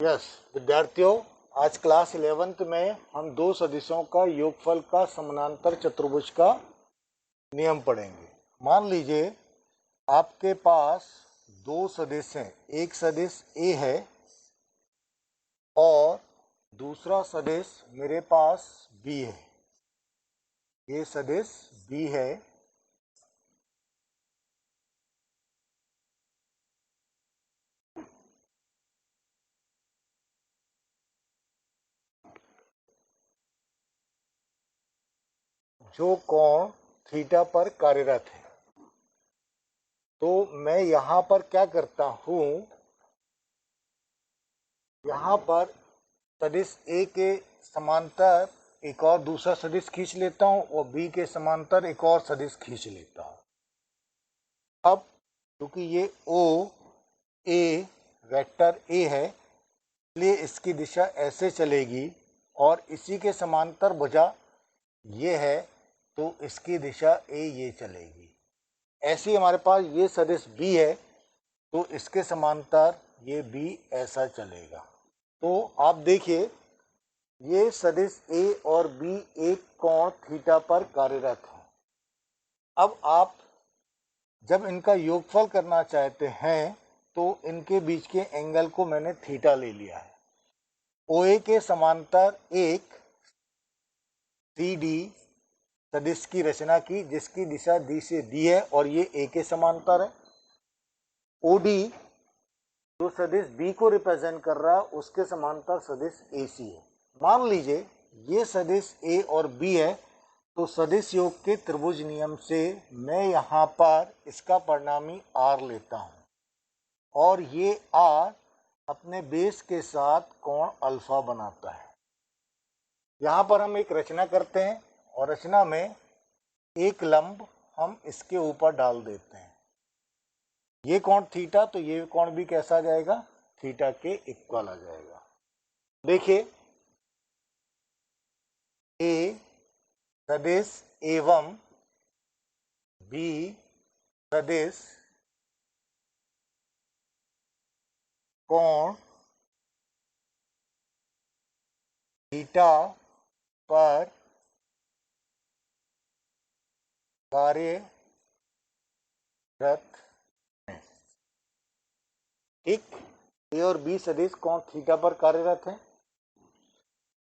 Yes विद्यार्थियों, आज class 11th में हम दो सदिशों का योगफल का समानांतर चतुर्भुज का नियम पढ़ेंगे। मान लीजिए आपके पास दो सदिश हैं, एक सदिश ए है और दूसरा सदिश मेरे पास बी है। ये सदिश बी है जो कोण थीटा पर कार्यरत है। तो मैं यहाँ पर क्या करता हूँ, यहाँ पर सदिश ए के समांतर एक और दूसरा सदिश खींच लेता हूँ और बी के समांतर एक और सदिश खींच लेता हूँ। अब क्योंकि ये ओ ए वेक्टर ए है, इसलिए इसकी दिशा ऐसे चलेगी और इसी के समांतर भुजा ये है, तो इसकी दिशा ए ये चलेगी। ऐसे ही हमारे पास ये सदिश बी है, तो इसके समांतर ये बी ऐसा चलेगा। तो आप देखिए ये सदिश ए और बी एक कोण थीटा पर कार्यरत है। अब आप जब इनका योगफल करना चाहते हैं तो इनके बीच के एंगल को मैंने थीटा ले लिया है। OA के समांतर एक CD सदिश की रचना की जिसकी दिशा दी से दी है और ये ए के समांतर है। OD जो सदिश बी को रिप्रेजेंट कर रहा है उसके समांतर सदिश AC है। मान लीजिए ये सदिश ए और बी है, तो सदिश योग के त्रिभुज नियम से मैं यहाँ पर इसका परिणामी r लेता हूँ और ये r अपने बेस के साथ कोण अल्फा बनाता है। यहाँ पर हम एक रचना करते हैं और रचना में एक लंब हम इसके ऊपर डाल देते हैं। ये कोण थीटा, तो ये कोण भी कैसा आ जाएगा, थीटा के इक्वल आ जाएगा। देखिए ए सदिश एवं बी सदिश कोण थीटा पर कार्यरत है। ठीक, ए और बी सदिश कोण थीटा पर कार्यरत है।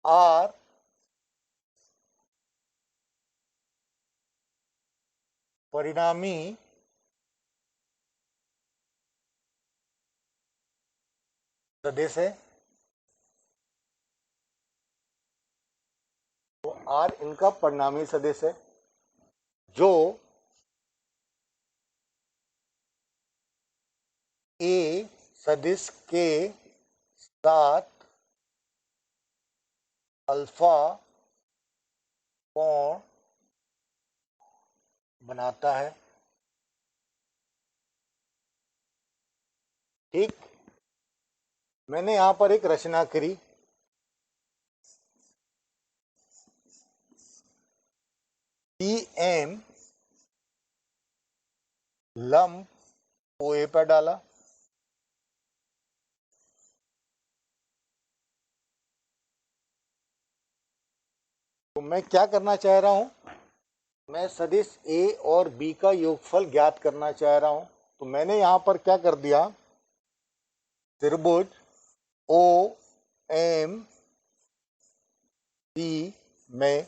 आर परिणामी सदिश है, तो आर इनका परिणामी सदिश है जो ए सदिश के साथ अल्फा कोण बनाता है। ठीक, मैंने यहां पर एक रचना करी। PM लंब OA पर डाला, तो मैं क्या करना चाह रहा हूं, मैं सदिश ए और बी का योगफल ज्ञात करना चाह रहा हूं। तो मैंने यहां पर क्या कर दिया, त्रिभुज OMC में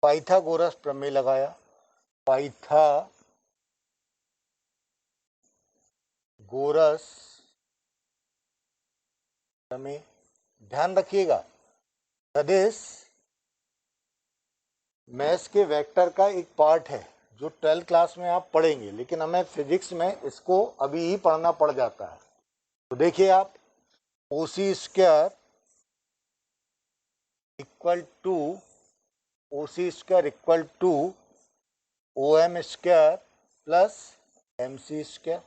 पाइथागोरस प्रमेय लगाया। पाइथागोरस प्रमेय, ध्यान रखिएगा सदिश मैथ्स के वेक्टर का एक पार्ट है जो 12th क्लास में आप पढ़ेंगे, लेकिन हमें फिजिक्स में इसको अभी ही पढ़ना पड़ जाता है। तो देखिए आप OC square equal to OC square equal to OM square plus MC square.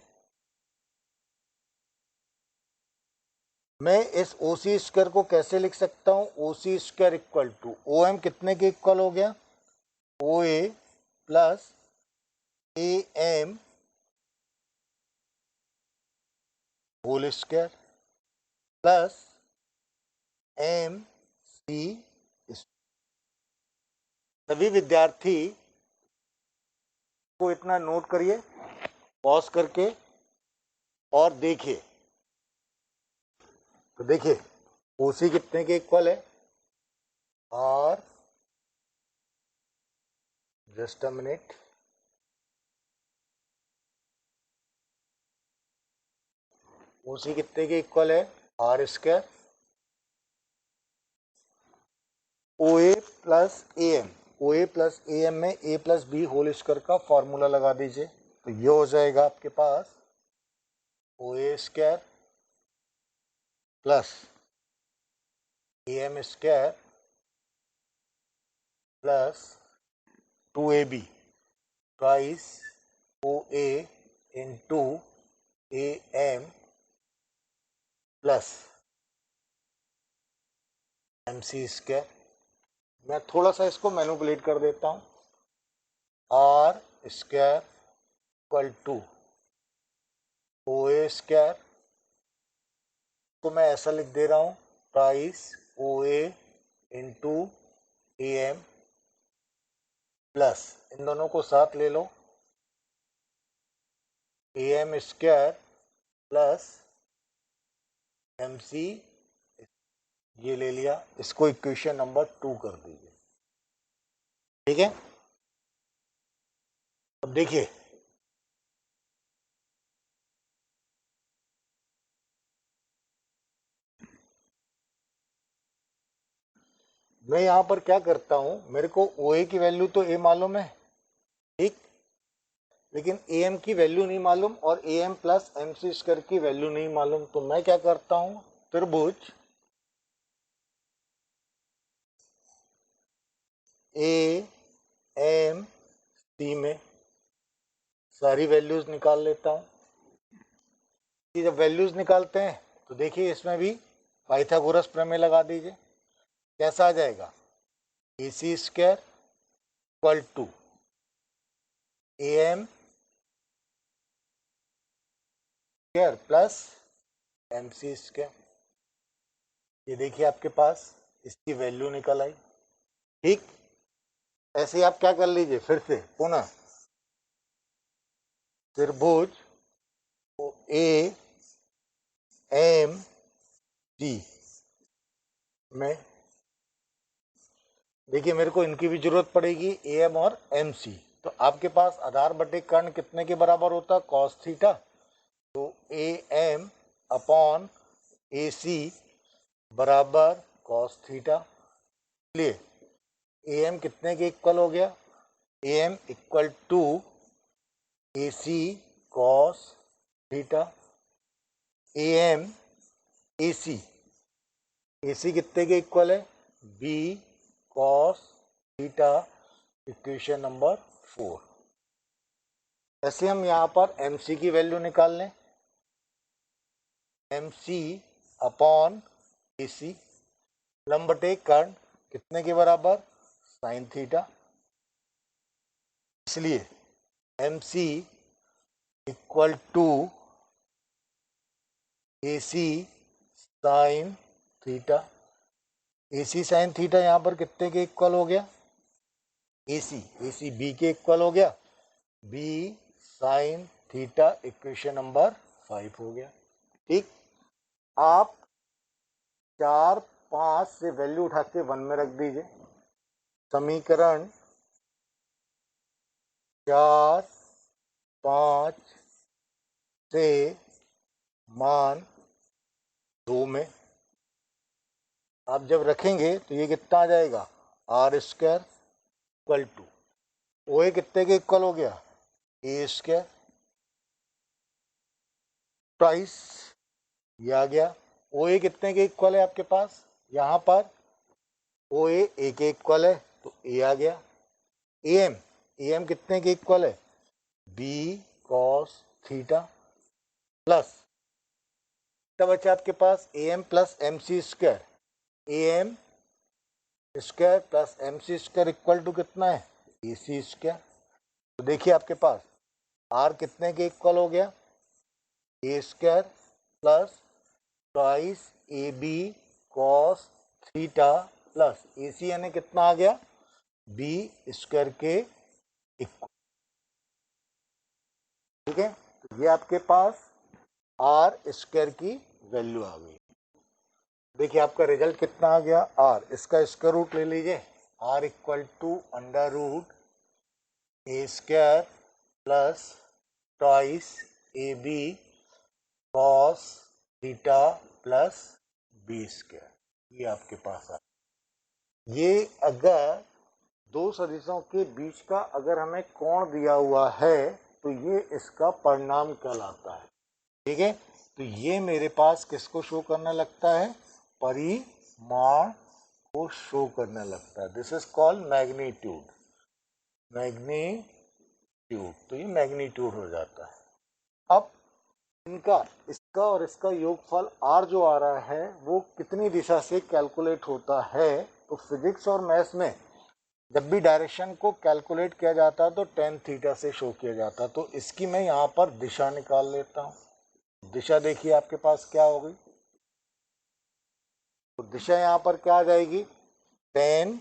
मैं इस OC स्क्वायर को कैसे लिख सकता हूं, OC square equal to OM कितने के इक्वल हो गया, OA plus AM whole square. Plus M C. सभी विद्यार्थी को इतना नोट करिए, पॉज करके और देखिए। तो देखिए ओसी कितने के इक्वल है, और जस्ट अ मिनट, ओसी कितने के इक्वल है, R square O A plus A M. O A plus A M में A plus B whole square का फॉर्मूला लगा दीजिए, तो ये हो जाएगा आपके पास O A square plus A M square plus 2ab twice O A into A M plus M C square. मैं थोड़ा सा इसको मैनिपुलेट कर देता हूँ, R square equal to O A square को मैं ऐसा लिख दे रहा हूँ, twice O A into A M plus, इन दोनों को साथ ले लो, A M square plus M C, ये ले लिया, इसको इक्वेशन नंबर 2 कर दीजिए। ठीक है, अब देखिए मैं यहां पर क्या करता हूं, मेरे को ओ ए की वैल्यू तो ए मालूम है, ठीक, लेकिन ए एम की वैल्यू नहीं मालूम और A M plus M C square की वैल्यू नहीं मालूम। तो मैं क्या करता हूं, त्रिभुज ए एम सी में सारी वैल्यूज निकाल लेता हूं। जब वैल्यूज निकालते हैं तो देखिए इसमें भी पाइथागोरस प्रमेय लगा दीजिए। कैसा आ जाएगा, A C square equal to A M square plus M C square. ये देखिए आपके पास इसकी वैल्यू निकल आई। ठीक, ऐसे ही आप क्या कर लीजिए, फिर से पुनः त्रिभुज ए एम डी में देखिए मेरे को इनकी भी जरूरत पड़ेगी, ए एम और एम सी। तो आपके पास आधार बटे कर्ण कितने के बराबर होता है, कॉस थीटा। तो ए एम अपॉन ए सी बराबर कॉस थीटा। इसलिए ए एम कितने के इक्वल हो गया, A M equal to A C cos theta. A M A C कितने के इक्वल है, B cos theta, equation number 4। ऐसे हम यहाँ पर एम सी की वैल्यू निकाल लें, एम सी अपॉन ए सी लंब बटे कर्ण कितने के बराबर, साइन थीटा। इसलिए M C equal to A C sine theta. A C sine theta यहाँ पर कितने के इक्वल हो गया, ए सी बी के इक्वल हो गया, B sine theta, equation number 5 हो गया। ठीक, आप 4 5 से वैल्यू उठा के 1 में रख दीजिए। समीकरण 4 5 से मान 2 में आप जब रखेंगे तो ये कितना आ जाएगा, R square equal to O A कितने के इक्वल हो गया, ए स्क्वायर प्राइस, ये आ गया। ओ ए कितने के इक्वल है आपके पास, यहाँ पर ओ ए के इक्वल है तो ए आ गया। ए एम कितने के इक्वल है, बी कॉस थीटा प्लस तब बचा आपके पास A M plus M C square. A M square plus M C square equal to कितना है, ए सी स्क्वायर। तो देखिए आपके पास आर कितने के इक्वल हो गया, A square plus twice A B cos theta plus A C यानी कितना आ गया, बी स्क्वायर के इक्वल। ठीक है, तो ये आपके पास आर स्क्वायर की वैल्यू आ गई। देखिए आपका रिजल्ट कितना आ गया, आर, इसका स्क्वायर रूट ले लीजिए, R equal to under root A square plus twice A B cos theta plus B square, ये आपके पास आ। ये अगर दो सदिशों के बीच का अगर हमें कोण दिया हुआ है तो ये इसका परिणाम कहलाता है। ठीक है, तो ये मेरे पास किसको शो करने लगता है, परिमाण को शो करने लगता है। This is called magnitude, magnitude, तो ये मैग्नीट्यूड हो जाता है। अब इनका, इसका और इसका योगफल r जो आ रहा है वो कितनी दिशा से कैलकुलेट होता है, तो फिजिक्स और मैथ्स में जब भी डायरेक्शन को कैलकुलेट किया जाता है तो टेन थीटा से शो किया जाता है। तो इसकी मैं यहाँ पर दिशा निकाल लेता हूँ। दिशा देखिए आपके पास क्या होगी, तो दिशा यहाँ पर क्या आ जाएगी, टेन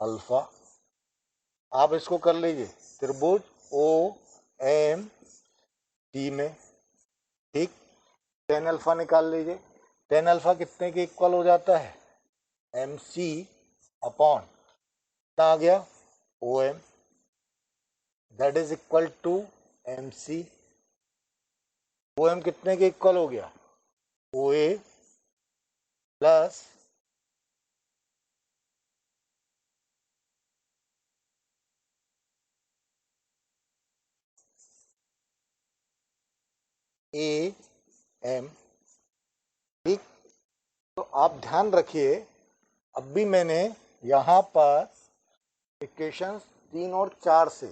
अल्फा। आप इसको कर लीजिए त्रिभुज ओ एम टी में, ठीक, टेन अल्फा निकाल लीजिए। टेन अल्फा कितने के इक्वल हो जाता है, एम सी अपॉन कितना आ गया, O M, that is equal to M C. O M कितने के इक्वल हो गया, ओ ए प्लस ए एम। ठीक, तो आप ध्यान रखिए, अब भी मैंने यहाँ पर इक्वेशंस 3 और 4 से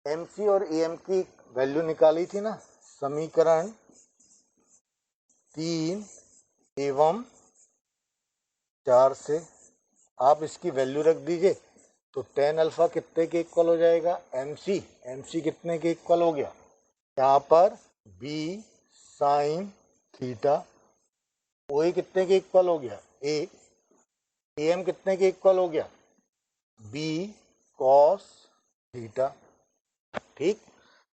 एम सी और ए एम की वैल्यू निकाली थी ना। समीकरण 3 एवं 4 से आप इसकी वैल्यू रख दीजिए, तो टेन अल्फा कितने के इक्वल हो जाएगा, एम सी कितने के इक्वल हो गया, यहाँ पर B sine theta, O A कितने के इक्वल हो गया, ए एम कितने के इक्वल हो गया, बी कॉस थीटा। ठीक,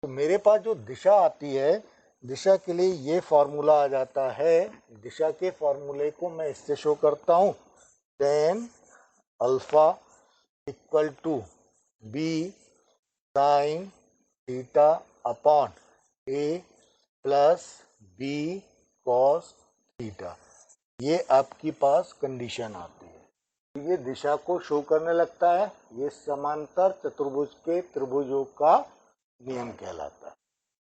तो मेरे पास जो दिशा आती है, दिशा के लिए ये फॉर्मूला आ जाता है। दिशा के फॉर्मूले को मैं इससे शो करता हूँ, tan alpha equal to B sine theta upon A plus B cos theta. ये आपके पास कंडीशन आती है, ये दिशा को शो करने लगता है। ये समांतर चतुर्भुज के त्रिभुजों का नियम कहलाता है।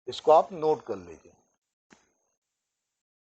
इसको आप नोट कर लीजिए।